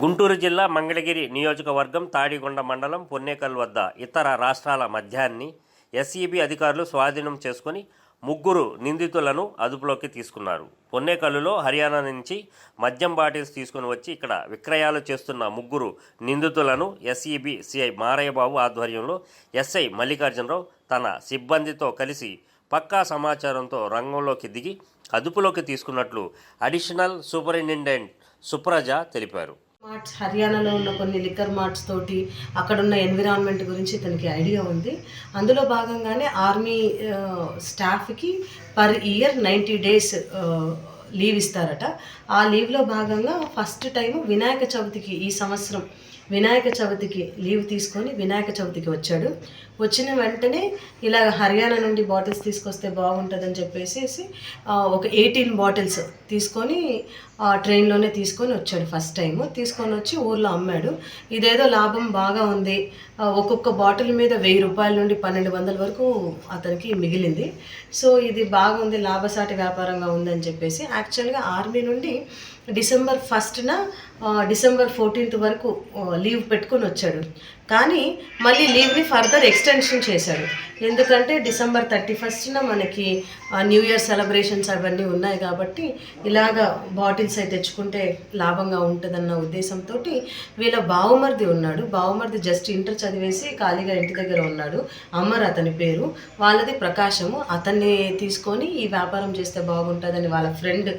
గుంటూరు జిల్లా మంగళగిరి నియోజకవర్గం తాడిగొండ మండలం పొన్నేకల్ వద్ద ఇతర రాష్ట్రాల మద్యాన్ని ఎస్ఈబి అధికారులు స్వాధీనం చేసుకుని ముగ్గురు నిందితులను అదుపులోకి తీసుకున్నారు. పొన్నేకల్లులో హర్యానా నుంచి మద్యం బాటిల్స్ తీసుకుని వచ్చి ఇక్కడ విక్రయాలు చేస్తున్న ముగ్గురు నిందితులను ఎస్ఈబి సిఐ మారయ్యబాబు ఆధ్వర్యంలో ఎస్ఐ మల్లికార్జునరావు తన సిబ్బందితో కలిసి పక్కా సమాచారంతో రంగంలోకి దిగి అదుపులోకి తీసుకున్నట్లు అడిషనల్ సూపరింటెండెంట్ సుప్రజ తెలిపారు. మార్ట్స్ హర్యానాలో ఉన్న కొన్ని లిక్కర్ మార్ట్స్ తోటి అక్కడున్న ఎన్విరాన్మెంట్ గురించి ఇతనికి ఐడియా ఉంది. అందులో భాగంగానే ఆర్మీ స్టాఫ్కి పర్ ఇయర్ 90 days లీవ్ ఇస్తారట. ఆ లీవ్లో భాగంగా ఫస్ట్ టైం వినాయక చవితికి ఈ సంవత్సరం వినాయక చవితికి లీవ్ తీసుకొని వినాయక చవితికి వచ్చాడు. వచ్చిన వెంటనే ఇలా హర్యానా నుండి బాటిల్స్ తీసుకొస్తే బాగుంటుందని చెప్పేసి ఒక 18 బాటిల్స్ తీసుకొని ట్రైన్లోనే తీసుకొని వచ్చాడు. ఫస్ట్ టైం తీసుకొని వచ్చి ఊర్లో అమ్మాడు. ఇదేదో లాభం బాగా ఉంది, ఒక్కొక్క బాటిల్ మీద 1000 రూపాయల నుండి 1200 వరకు అతనికి మిగిలింది. సో ఇది బాగుంది, లాభసాటి వ్యాపారంగా ఉందని చెప్పేసి యాక్చువల్గా ఆర్మీ నుండి డిసెంబర్ 1న డిసెంబర్ 14th వరకు లీవ్ పెట్టుకొని వచ్చాడు. కానీ మళ్ళీ లీవ్ని ఫర్దర్ ఎక్స్టెన్షన్ చేశాడు. ఎందుకంటే డిసెంబర్ 31న మనకి న్యూ ఇయర్ సెలబ్రేషన్స్ అవన్నీ ఉన్నాయి కాబట్టి ఇలాగ బాటిల్స్ అయితే తెచ్చుకుంటే లాభంగా ఉంటుందన్న ఉద్దేశంతో వీళ్ళ బావమరిది ఉన్నాడు. బావమరిది జస్ట్ ఇంటర్ చదివేసి ఖాళీగా ఇంటి దగ్గర ఉన్నాడు. అమర్ అతని పేరు, వాళ్ళది ప్రకాశము. అతన్ని తీసుకొని ఈ వ్యాపారం చేస్తే బాగుంటుందని వాళ్ళ ఫ్రెండ్